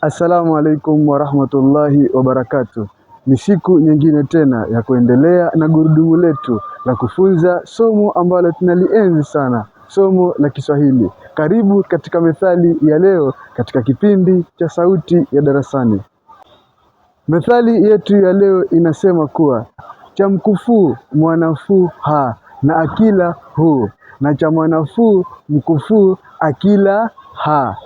Assalamu alaikum warahmatullahi wabarakatuh. Ni siku nyingine tena ya kuendelea na gurudumu letu la kufunza somo ambalo tunalienzi sana, somo la Kiswahili. Karibu katika methali ya leo katika kipindi cha Sauti ya Darasani. Methali yetu ya leo inasema kuwa cha mkufuu mwanafuu ha na akila hu, na cha mwanafuu mkufuu akila ha.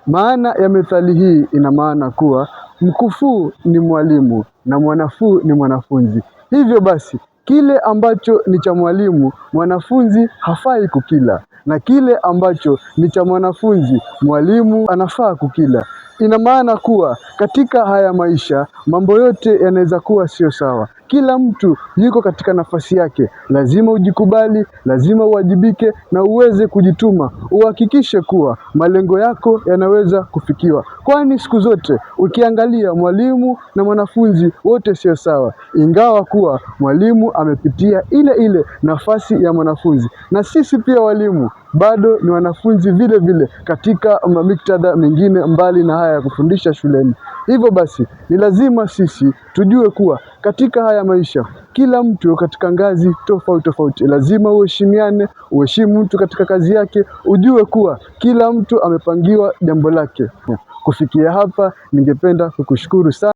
Maana ya methali hii ina maana kuwa mkufuu ni mwalimu na mwanafuu ni mwanafunzi. Hivyo basi, kile ambacho ni cha mwalimu, mwanafunzi hafai kukila, na kile ambacho ni cha mwanafunzi, mwalimu anafaa kukila. Ina maana kuwa katika haya maisha mambo yote yanaweza kuwa sio sawa. Kila mtu yuko katika nafasi yake. Lazima ujikubali, lazima uwajibike na uweze kujituma. Uhakikishe kuwa malengo yako yanaweza kufikiwa. Kwani siku zote ukiangalia mwalimu na mwanafunzi wote sio sawa. Ingawa kuwa mwalimu amepitia ile nafasi ya mwanafunzi. Na sisi pia walimu bado ni wanafunzi vile vile katika miktadha mingine mbali na haya ya kufundisha shuleni. Hivyo basi ni lazima sisi tujue kuwa katika haya maisha kila mtu katika ngazi tofauti. Lazima uheshimiane, uheshimu mtu katika kazi yake, ujue kuwa kila mtu amepangiwa jambo lake. Kufikia hapa ningependa kukushukuru sana.